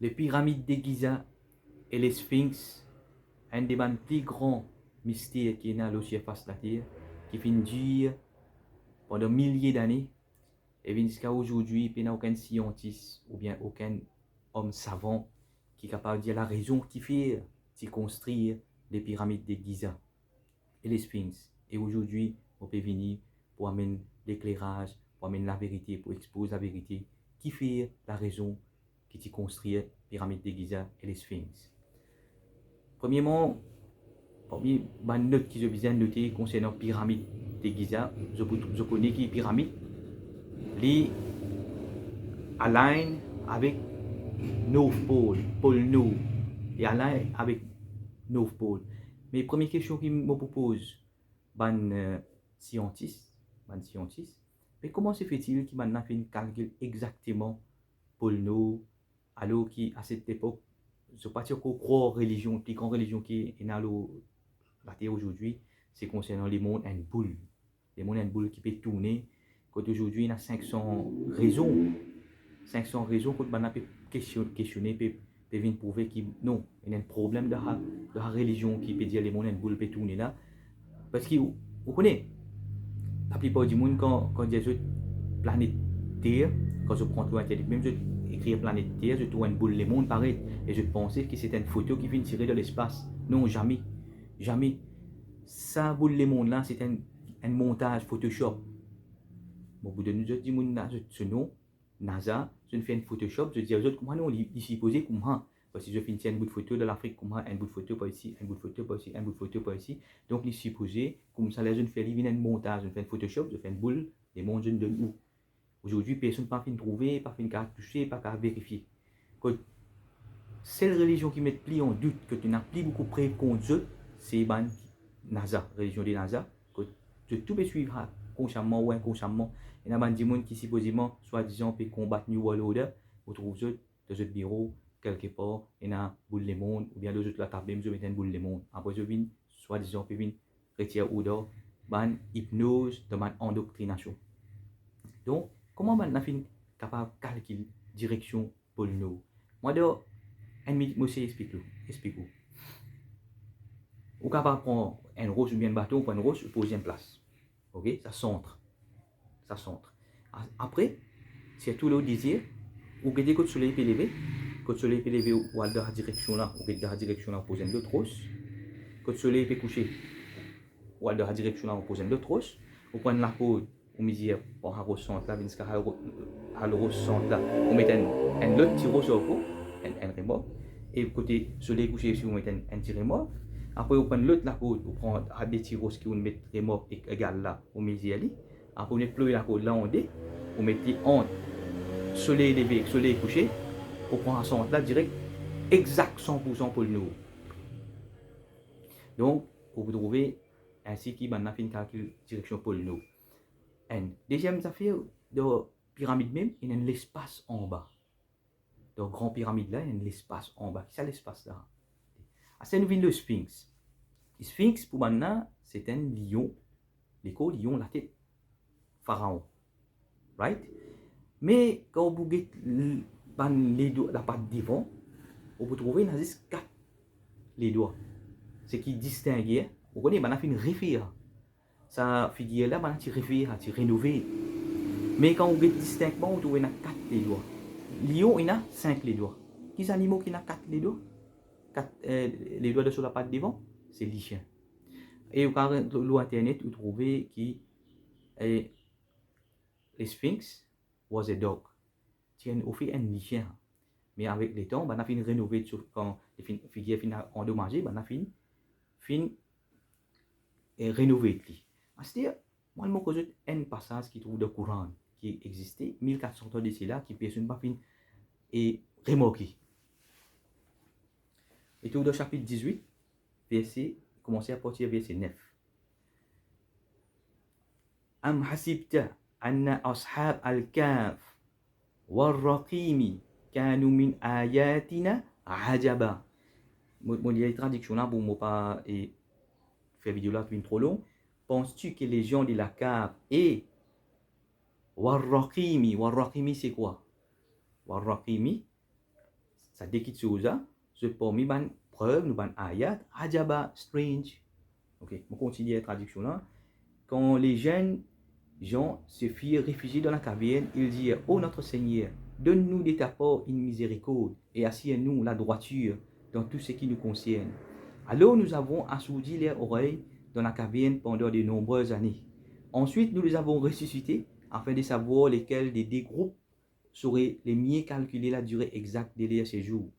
Les pyramides de Giza et les sphinx, un des plus grands mystères qui est dans la surface de la Terre, qui finit durer pendant milliers d'années, et jusqu'à aujourd'hui, il n'y a aucun scientiste ou bien aucun homme savant qui est capable de dire la raison qui fait de construire les pyramides de Giza et les sphinx. Et aujourd'hui, on peut venir pour amener l'éclairage, pour amener la vérité, pour exposer la vérité qui fait la raison qui construit les pyramides de Giza et les sphinx. Premièrement, parmi les notes que je viens de noter concernant la pyramide de Giza, je connais que la pyramide est alignée avec North Pole, pôle Nord, et alignée avec North Pole. Mais première question qui me propose, ban scientiste, mais comment se fait-il qu'il m'a fait un calcul exactement pôle Nord, alors qu'à cette époque, je ne sais pas si on croit religion, la plus grande religion qui est dans la Terre aujourd'hui, c'est concernant les mondes en boule. Les mondes en boule qui peuvent tourner. Quand aujourd'hui, il y a 500 raisons. 500 raisons quand on peut questionner, peut venir prouver que non, il y a un problème de la religion qui peut dire les mondes en boule peuvent tourner là. Parce que vous connaissez, la plupart du monde, quand il y a une planète Terre, quand je prends Internet, même je écris planète Terre, je trouve une boule, les mondes pareil. Et je pensais que c'était une photo qui vient tirer de l'espace. Non, jamais. Jamais. Ça, boule, les mondes là, c'est un montage Photoshop. Bon, au bout de nous, je dis, ce nom, NASA, je fais une Photoshop, je dis aux autres, comment non, il supposé comment. Parce que je fais un bout de photo de l'Afrique, comment un bout de photo par ici, un bout de photo par ici, un bout de photo par ici. Donc, il supposé, comme ça, là, je fais un montage, je fais un Photoshop, je fais une boule, les mondes, je donne où. Aujourd'hui, personne n'a pas fait trouver, pas fait toucher, pas qu'à vérifier. Quand cette religion qui met plus en doute, que tu n'as plus beaucoup près contre eux, c'est ban NASA, religion de NASA, que tout peut suivre consciemment ou inconsciemment. Il y a des gens qui supposément, soi-disant, peuvent combattre New World Order, vous trouvez eux dans votre bureau, quelque part, il y a un boule de monde, ou bien dans la table, même, je mets une boule de monde. Après, je viens, soi-disant, peut venir retirer order, ban hypnose, de ban endoctrination. Donc, comment on est capable de calculer direction pour le nord? Moi, un minute, moi, explique-vous. Vous êtes capable de prendre un roche ou bien un bâton, prendre une roche, poser en place. Ok? Ça centre. Ça centre. Après, c'est tout le désir. Vous regardez quand le soleil est levé. Quand le soleil est levé, vous allez dans la direction là. Vous regardez dans la direction là, vous posez une autre roche. Quand le soleil est couché, vous allez dans la direction là, vous posez une autre roche. Vous prenez la peau, vous mettez par la roche centre là, jusqu'à la roche centre là. Vous mettez un autre petit roche au fond, un remorque. Et côté soleil couché, si vous mettez un petit remorque. Après, vous prenez l'autre la côte, vous prenez des petits roses qui vous mettez remorque égal là, vous mettez ali. Après, vous mettez la côte là en D, vous mettez entre soleil levé, soleil couché, vous prenez un centre là direct, exact 100% pour le nord. Donc, vous trouvez ainsi qu'il y a un calcul direction pour le nord. Deuxième affaire, de pyramide même, il y a l'espace en bas. Dans la grande pyramide là, il y a l'espace en bas. Qu'est-ce que c'est l'espace là? C'est nous le sphinx. Le sphinx, pour maintenant, c'est un lion. L'écho, lion, la tête. Pharaon. Right? Mais quand vous regardez la patte devant, vous pouvez trouver dans juste 4 les doigts. Ce qui distingue, vous connaissez, on a fait une référence. Ça figure là, on a fait rénover. Mais quand vous regardez distinctement, vous trouvez 4 les doigts. Lion, il a 5 les doigts. Qui sont les animaux qui ont 4 les doigts? 4 les doigts sur la patte devant, c'est les chiens. Et au carré de l'internet, vous trouvez que les sphinx was a dog. C'est un chien. Mais avec le temps, on a fini rénover quand les figures sont endommagées, on a fini rénover. C'est-à-dire, moi, je me cause un passage qui trouve dans le Coran, qui existait 1400 ans d'ici là, qui personne pas fini et remarqué. Et tout dans le chapitre 18, verset, commencez à partir du verset 9. Am hasibta anna ashab al-kaf wal-raqimi kanu min ayatina ajaba. Moi, il y a des traductions là pour ne pas faire vidéo là qui est trop long. Penses-tu que les gens de la cave et Warraqimi c'est quoi? Warraqimi, ça déquitte ça, ce parmi ban preuve, nous ban ayat, ajaba, strange. Ok, on continue la traduction là. Quand les jeunes gens se firent réfugier dans la caverne, ils dirent, ô notre Seigneur, donne-nous de ta part une miséricorde et assieds-nous la droiture dans tout ce qui nous concerne. Alors nous avons assourdi leurs oreilles dans la caverne pendant de nombreuses années. Ensuite, nous les avons ressuscités afin de savoir lesquels des deux groupes sauraient les mieux calculer la durée exacte de leur séjour.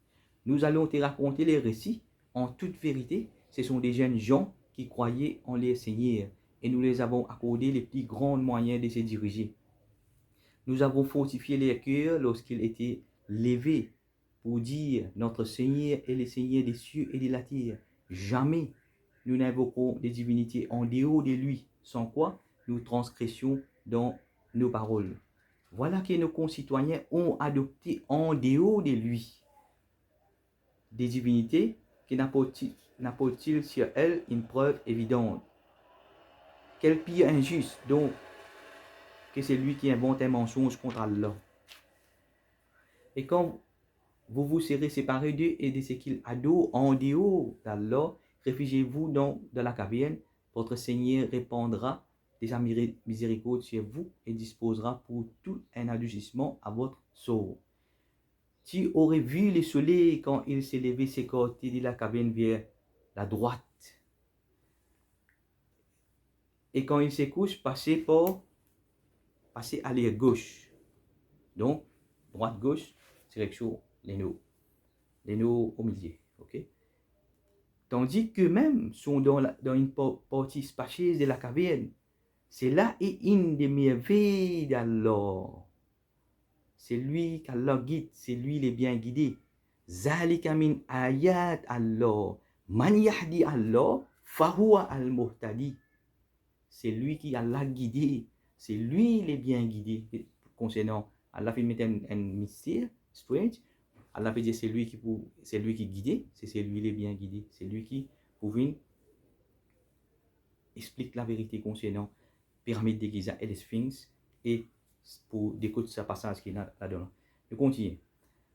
Nous allons te raconter les récits. En toute vérité, ce sont des jeunes gens qui croyaient en leur Seigneur et nous les avons accordé les plus grands moyens de se diriger. Nous avons fortifié leurs cœurs lorsqu'ils étaient levés pour dire notre Seigneur est le Seigneur des cieux et de la terre. Jamais nous n'invoquons des divinités en dehors de lui, sans quoi nous transgressions dans nos paroles. Voilà que nos concitoyens ont adopté en dehors de lui des divinités qui n'apportent-ils sur elles une preuve évidente. Quel pire injuste donc que c'est lui qui invente un mensonge contre Allah. Et quand vous vous serez séparés d'eux et de ce qu'ils adorent en dehors d'Allah, réfugiez-vous dans la caverne, votre Seigneur répandra de sa miséricorde sur vous et disposera pour tout un adoucissement à votre sort. Tu aurais vu le soleil quand il s'est levé s'écarter de la caverne vers la droite. Et quand il se couche, passer à l'air gauche. Donc, droite-gauche, direction les nœuds au milieu. Okay? Tandis qu'eux-mêmes sont dans une partie spacieuse de la caverne. C'est là et une des merveilles d'Allah. C'est lui qu'Allah guide, c'est lui les bien guidés. Zalika min ayat Allah. Man yahdi Allah, fahuwa al-muhtadi. C'est lui qui Allah guidé. C'est lui les bien guidés. Concernant Allah fait mettre un mystère, strange. Allah peut dire c'est lui qui guidait, c'est lui les bien guidé. C'est lui qui pouvait explique la vérité concernant pyramide de Giza et les Sphinx et pour découvrir ce passage qu'il a là-dedans. Je continue.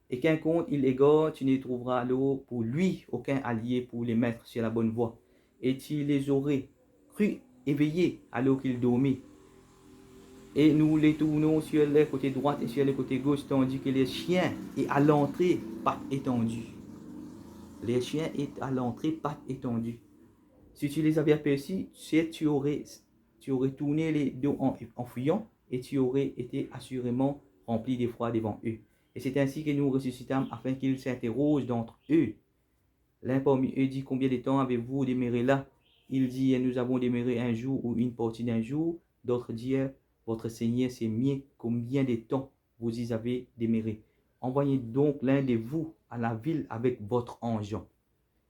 Et qu'un compte il égare, tu ne trouveras alors pour lui aucun allié pour les mettre sur la bonne voie. Et tu les aurais cru éveillés alors qu'ils dormaient. Et nous les tournons sur le côté droit et sur le côté gauche, tandis que les chiens est à l'entrée, pattes étendues. Les chiens est à l'entrée, pattes étendues. Si tu les avais aperçus, tu aurais tourné les dos en fuyant et tu aurais été assurément rempli d'effroi devant eux. Et c'est ainsi que nous ressuscitâmes afin qu'ils s'interrogent d'entre eux. L'un parmi eux dit, combien de temps avez-vous demeuré là? Il dit, nous avons demeuré un jour ou une partie d'un jour. D'autres dirent, votre Seigneur sait mieux combien de temps vous y avez demeuré. Envoyez donc l'un de vous à la ville avec votre ange.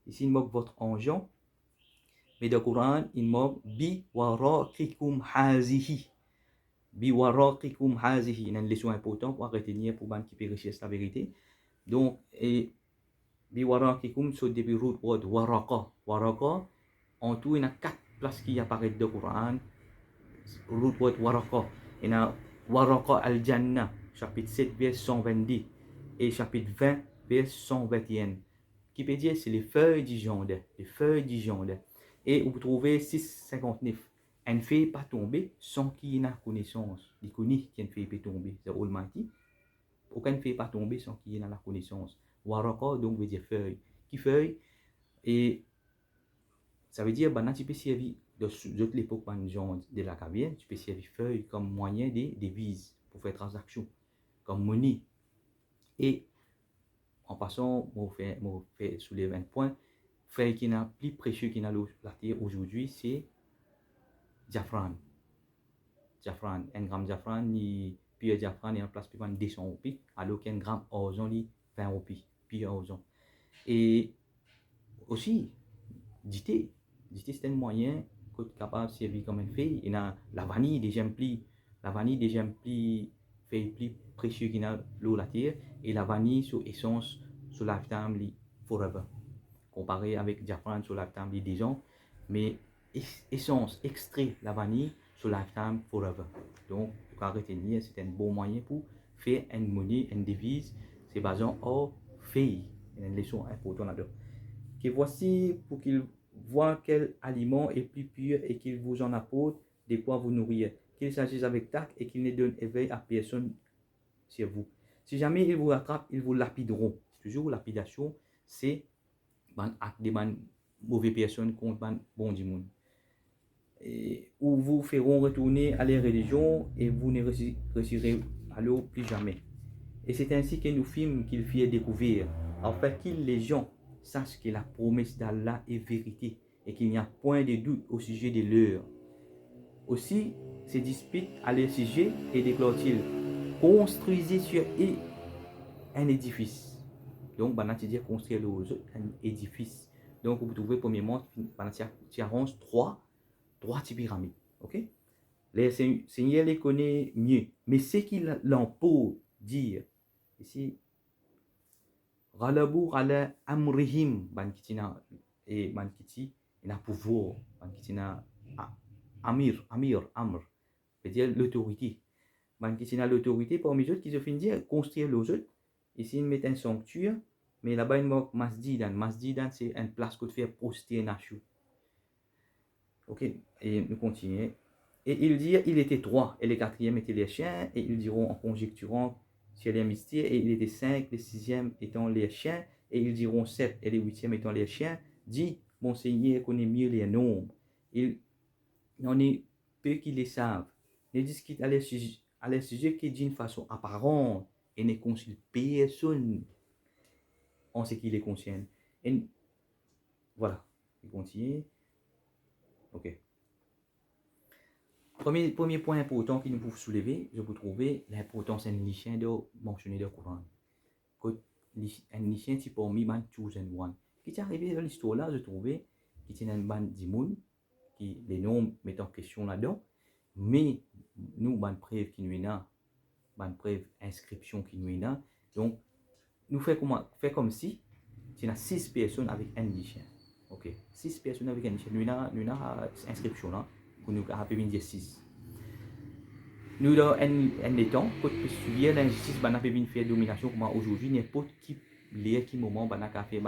Ici, il moque votre ange. Mais dans le Coran, il moque bi waraqikum hazihi. Bi waraqikum hazihi. Il y a une leçon importante pour retenir pour les qui périssent la vérité. Donc, bi waraqikum, c'est depuis le word waraqa. Waraqa, en tout, il y a 4 places qui apparaissent dans le Coran. Root word waraqa. Il y a waraqa al-Jannah, chapitre 7, verset 122 et chapitre 20, verset 121. Qui peut dire c'est les feuilles du jardin. Les feuilles du jardin. Et vous trouvez 6,59. Elle ne fait pas tomber sans qu'il y ait connaissance. Il connaît qu'il ne fait pas tomber. C'est Almighty. Aucun ne fait pas tomber sans qu'il y ait la connaissance. Waraqa donc veut dire feuille. Qui feuille? Et ça veut dire que tu peux servir de l'époque de la caverne, tu peux servir feuille comme moyen de devise pour faire transaction, comme monnaie. Et en passant, je fais soulever un point. Feuille qui est plus précieux qui est la terre aujourd'hui, c'est Jafran. Jafran, 1 gramme Jafran, puis Jafran est en place pour 200 roupies, alors qu'un gramme argent, 20 roupies, puis argent. Et aussi, dit c'est un moyen que tu es capable de servir comme une fille. Il y a la vanille déjà plus fait plus précieux qu'il y a l'eau la terre, et la vanille sur essence sur lifetime forever. Comparé avec Jafran sur lifetime 10 ans, mais essence extrait la vanille sur lifetime forever. Donc, tu peux retenir, c'est un bon moyen pour faire une monnaie, une devise, c'est basé en or, fait une leçon importante là-dedans. Que voici pour qu'il voit quel aliment est plus pur et qu'il vous en apporte de quoi vous nourrir, qu'il s'agisse avec tact et qu'il ne donne éveil à personne sur vous. Si jamais ils vous rattrapent, ils vous lapideront. Toujours lapidation, c'est un acte de mauvaise personne contre un bon monde. Ou vous feront retourner à les religions et vous ne réussirez alors plus jamais. Et c'est ainsi que nous films qu'il fit découvrir, afin que les gens sachent que la promesse d'Allah est vérité et qu'il n'y a point de doute au sujet de leur. Aussi, se dispute à leur sujet et déclare-t-il, construisez sur eux un édifice. Donc, on dire construire un édifice. Donc, vous trouvez premièrement, tu arranges trois pyramides. Ok? Les seigneurs les connaissent mieux. Mais ce qu'il en peut dire, ici, Ralabu ala amrihim, ban kitina, et ban kiti, il a pouvoir, ban kitina, amr, veut dire l'autorité. Ban kitina l'autorité parmi les autres qui se finissent dire construire les autres. Ici, ils mettent un sanctuaire, mais là-bas, ils marquent masjidan. Masjidan, c'est une place que tu fais prosternation. Ok, et nous continuons. Et ils dirent, il était trois, et le quatrième était les chiens, et ils diront en conjecturant sur les mystères, et il était cinq, les sixièmes étant les chiens, et ils diront sept, et les huitièmes étant les chiens. Dit, mon Seigneur connaît mieux les nombres. Il en est peu qui les savent. Ne discutent à leur sujet que d'une façon apparente, et ne consultent personne en ce qui les concerne. Et voilà, il continue. Ok. Premier point important qui nous peut soulever, je peux trouver l'importance d'un lycéen de mentionner le Coran. Un lycéen qui parmi man chosen one. Qui est arrivé dans l'histoire là, je trouvais qu'il y a une bande d'imoun qui les noms mettent en question là-dedans, mais nous ban preuve qui nous est là, ban preuve inscription qui nous est là, donc nous fait comme si il y a 6 personnes avec un lycéen. Ok, 6 personnes avec un lycéen. Nous avons inscription là, pour nous rappeler dire 6. Nous dans un temps, quand tu subir l'injustice, on a fait faire domination comme aujourd'hui, n'importe qui moment, on a fait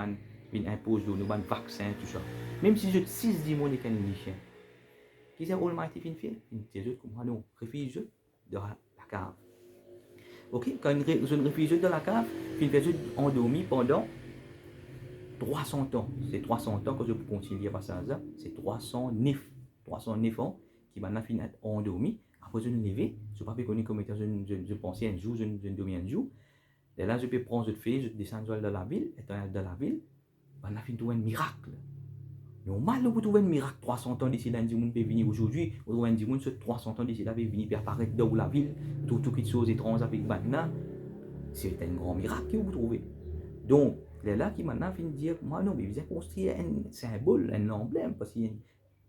impose nous un vaccin, tout ça. Même si je 6 dis moi les lycéens. Qui c'est Almighty fin fait? Une des autres comme non, réfugié dans la cave. Ok, quand une réfugié dans la cave, fin fait endormi pendant 300 ans. C'est 300 ans que je peux continuer à passer ça. C'est 309 ans qui m'a fini endormi. Après, je me lever, je ne peux pas connaître comme étant je pensais un jour, je dormais un jour. Et là, je peux prendre ce fait, je descends dans la ville, étant dans la ville, on a fini trouver un miracle. Normal, vous trouvez un miracle 300 ans d'ici là, du monde peut venir aujourd'hui, vous trouvez un monde 300 ans d'ici là, peut venir apparaître dans la ville, tout qui choses étranges avec Batna. C'est un grand miracle que vous trouvez. Donc, là qui maintenant finit de dire, moi non, mais vous avez construit un symbole, un emblème, parce qu'il y a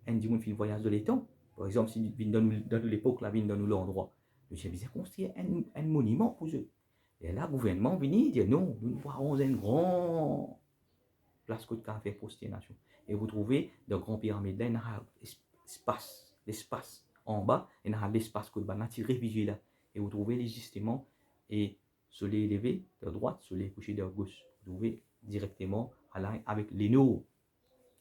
un monde qui voyage de l'étang. Par exemple, si vous dans l'époque, là, vous dans l'endroit, vous avez construit un monument pour eux. Et là, le gouvernement vient dire, non, nous voyons un grand place que tu as fait pour cette nation. Et vous trouvez dans le grand pyramide, là, il y a l'espace en bas, il y a l'espace que vous avez réfugié là. Et vous trouvez justement, et soleil élevé de droite, soleil couché de gauche. Vous trouvez directement avec les nœuds.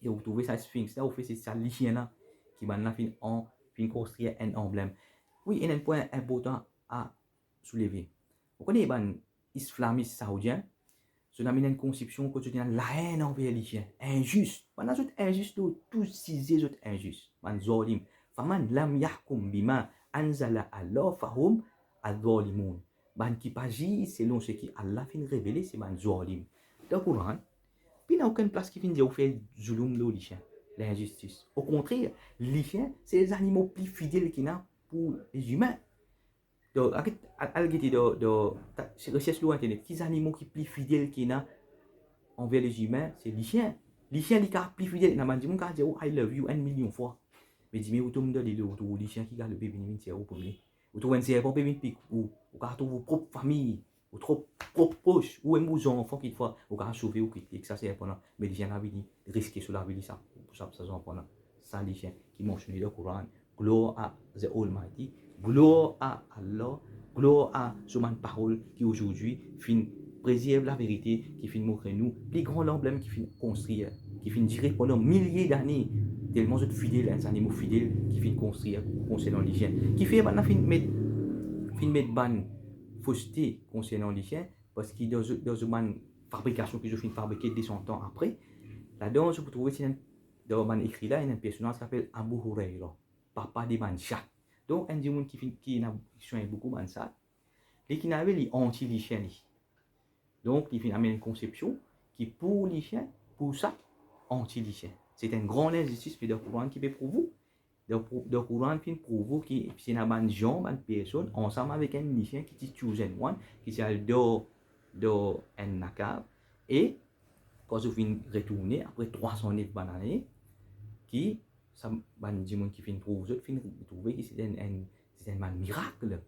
Et vous trouvez ça sphinx là, vous faites ça lycéen là, qui maintenant fin construire un emblème. Oui, il y a un point important à soulever. Vous connaissez les islamistes saoudiens, cela amène une conception quotidienne la haine envers les chiens, injuste. Pendant que injuste, tous ces autres injustes. Man zolim. Faman lam yahkum bima anzala Allah fahum al-zalimun. Man qui agit selon ce qui Allah fin révélé, c'est man zolim. Dans le Coran, il n'y a aucune place qui fin dire faire zulum les chiens, l'injustice. Au contraire, les chiens, c'est les animaux plus fidèles qu'il y a pour les humains. Donc, recherche sur internet, qui animaux qui plus fidèles qu'il y a envers les humains, c'est les chiens. Les chiens, ils sont plus fidèles. Il y a des gens qui disent I love you 1 million fois. Mais dis-moi, vous trouvez les chiens qui gardent le bébé, vous trouvez un serpent, ou vous trouvez vos propres familles, vos propres proches, ou même vos enfants qui fois, vous pouvez sauver ou quitter, que ça c'est important. Mais les chiens ont risqué sur la vie de ça, pour ça c'est important. Ça, les chiens qui mentionnent le Coran, gloire à the Almighty, gloire à Allah, gloire à ce man parole qui aujourd'hui fin préserve la vérité, qui finit montrer nous, les grands emblèmes qui finit construire, qui finit durer pendant milliers d'années, tellement de fidèles, les animaux fidèles qui finit construire concernant l'hygiène, qui fait maintenant mettre ban fausseté concernant l'hygiène, parce qu'il dans une fabrication que je finis fabriquer 200 ans après, là-dedans, je peux trouver dans un écrit là, il y a un personnage qui s'appelle Abu Huraira, papa des manchats. Donc, un des qui a beaucoup de ça, et qui n'avait les anti-l'hygiène. Donc, il y a une conception qui pour l'hygiène, pour ça, anti-l'hygiène. C'est un grand exercice de Coran qui peut pour vous. Le Coran qui pour vous, qui c'est une gens, une personne, ensemble avec un lycéen qui est chosen one, qui c'est dans un nakab, et quand vous finissez retourner après 309 années, qui ça ban dit qui finit trouver que c'est un miracle.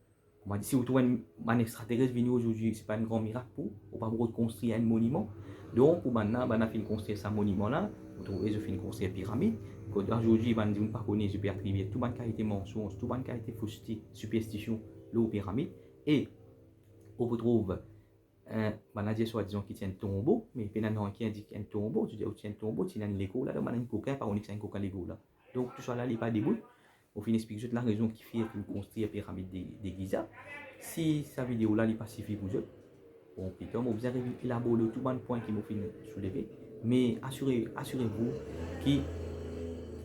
On dit si vous trouvez un extraterrestre venu aujourd'hui, c'est pas un grand miracle pour pas reconstruire un monument. Donc pour maintenant on a fini construire ce monument là, vous trouvez je finis construire une pyramide. Aujourd'hui on dit on pas connaît super attribué tout ban qui a été mensonge, tout ban qui a été fausseté, superstition, l'eau pyramide et on vous trouve on a dit soi-disant qu'il tient un tombeau, mais finalement qui indique un tombeau, tu dis tu tiens un tombeau, tu as un Lego là, on a un coquin, pas on est un coquin Lego là. Donc tout ça là, il n'est pas debout. Au final, explique juste la raison qui fait qu'on construit la pyramide de Giza. Si sa vidéo là, il n'est pas suffit pour vous, bon, putain, vous avez élaboré tout le point qui m'a fait soulever, mais assurez-vous que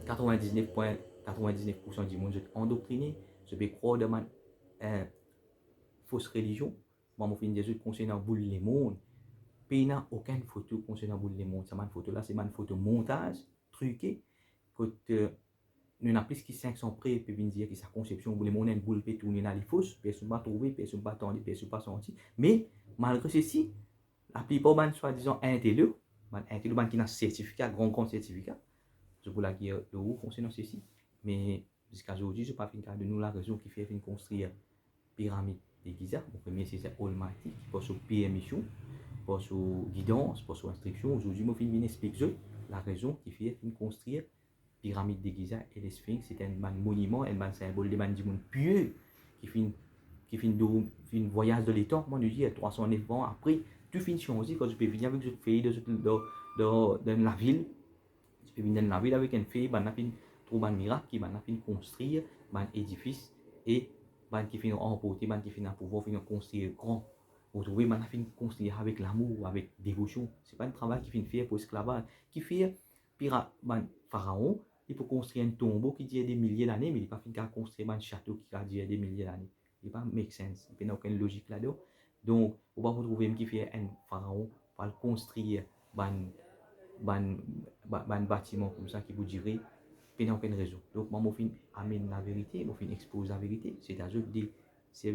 99,99% du monde est endoctriné, je vais croire dans une fausse religion. Moi, je vais dire concernant le monde. Il n'y a aucune photo concernant le monde. Cette photo là, c'est une photo montage, truquée. Nous n'avons plus que 500 près, puis venir dire que sa conception, le monde est une boule, puis tourner dans les fausses, personne ne va trouver, personne ne va attendre, personne ne va sentir. Mais malgré ceci, la plupart des soi-disant intello qui ont un certificat, grand certificat, je vous la dire de où concernant ceci. Mais jusqu'à aujourd'hui, je n'ai pas fait de nous la raison qui fait construire pyramide de Giza. Mon premier, c'est Almighty, qui passe aux permissions, passe aux guidances, passe aux instructions. Aujourd'hui, je vais expliquer la raison qui fait construire pyramide de Giza et les sphinx. C'est un monument, un symbole de monde pieux qui fait un voyage de l'étang. Moi, je dis 309 ans après, tout finit changé quand je peux venir avec une fille dans la ville. Je peux venir dans la ville avec une fille, je trouve un miracle qui va construire un édifice et qui finit emporter, qui finit pouvoir construire grand. Vous trouvez, man a construire avec l'amour, avec dévotion. C'est pas un travail qui finit faire pour esclavage, qui fait pharaon. Il peut construire un tombeau qui dure des milliers d'années, mais il n'est pas fini de construire un château qui a duré des milliers d'années. Il n'est pas make sense. Il n'y a aucune logique là-dedans. Donc, on va retrouver qui fait un pharaon, va construire un bâtiment comme ça qui vous dirait, il n'y a aucune raison. Donc, moi, je amène la vérité, je expose la vérité. C'est-à-dire que c'est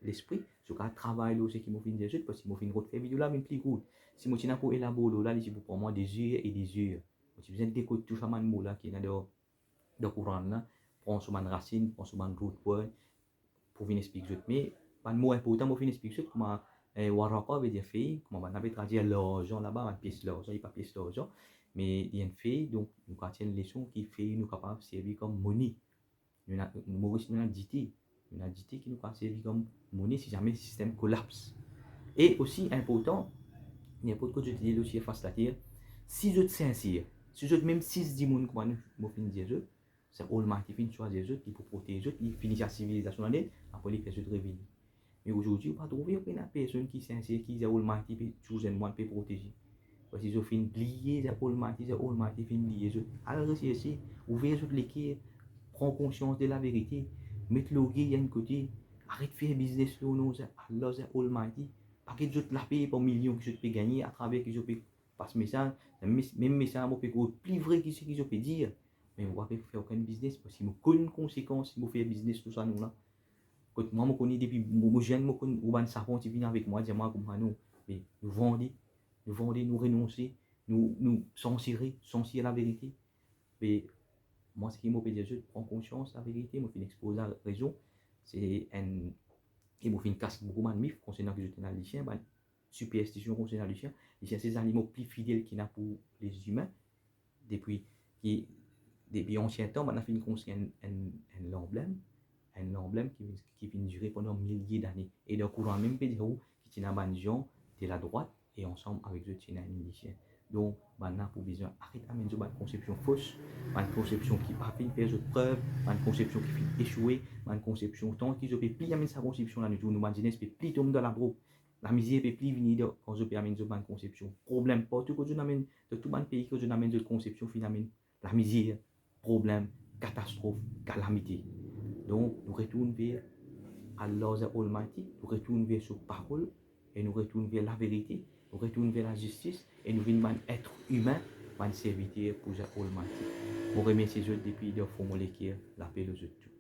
l'esprit. Je travaille aussi qui m'a fait des parce que m'a fait une autre vidéo là, même plus cool. Si moi, je pour élaborer là, c'est pour moi des yeux et des yeux. Si vous êtes d'écouter tout ça, mot là qui est dans le courant là, prends sur une racine, prends sur une root word pour venir expliquer. Mais un mot important pour venir expliquer comment Waraka veut dire fille, comment on avait traduit l'argent là-bas, une pièce d'argent, il n'y a pas pièce d'argent, mais il y a une fille, donc nous avons une leçon qui fait nous capables de servir comme monnaie. Nous avons dit qui nous peut servir comme monnaie si jamais le système collapse. Et aussi important, n'importe quoi je te dis aussi face à la terre, si je te sincère, si je te même 6 10 monde comme nous fin dire je, c'est Almighty fin choisir je qui pour protéger, qui finit la civilisation en elle, après il fait je revenir. Mais aujourd'hui, on ne va pas trouver aucune personne qui est sincère, qui est Almighty puis choisir moi pour protéger. Parce que je finis plier c'est Almighty fin plier je. Alors c'est ici, ouvrir toutes les quais, prends conscience de la vérité, mettre le il y a un côté, arrête de faire business là, non, Allah c'est Almighty. Pas que je te la paye pour millions que je peux gagner à travers que je peux passer message, même message je peux plus vrai que ce que je peux dire. Mais on ne va pas faire aucun business parce qu'il me connaît une conséquence si je fais business tout ça nous là. Quand moi je connais depuis mon jeune, je connais ou savon qui vient avec moi, dire moi comme nous, mais nous vendons, nous renoncer, nous censurer la vérité. Mais moi ce qui m'a fait dire je prends conscience de la vérité, je fais exposer la raison, c'est un et je fais casse beaucoup de mythes concernant que je suis dans les chiens, superstition concernant les chiens c'est ces animaux plus fidèles qu'il y a pour les humains depuis ancien temps, on a fait construire un emblème qui vient durer pendant milliers d'années. Et donc, on a même pas dire qui tient un gens de la droite et ensemble avec eux, c'est un musicien. Donc, maintenant, pour besoin, arrête d'amener une conception fausse, une conception qui n'a pas fait faire de preuve, une conception qui fait échouer, une conception tant qu'ils ont plus amener sa conception là, nous imaginons que plus tomber dans la broupe. La misère peut plus venir quand je peux amener une conception. Problème, partout que je n'amène, de tout le pays que je n'amène de conception, finalement, la misère, problème, catastrophe, calamité. Donc, nous retournons vers Allah Almighty, nous retournons vers sa parole et nous retournons vers la vérité, nous retournons vers la justice et nous venons être humains, un serviteur pour Almighty. Je remercie les autres depuis de formuler l'appel aux autres.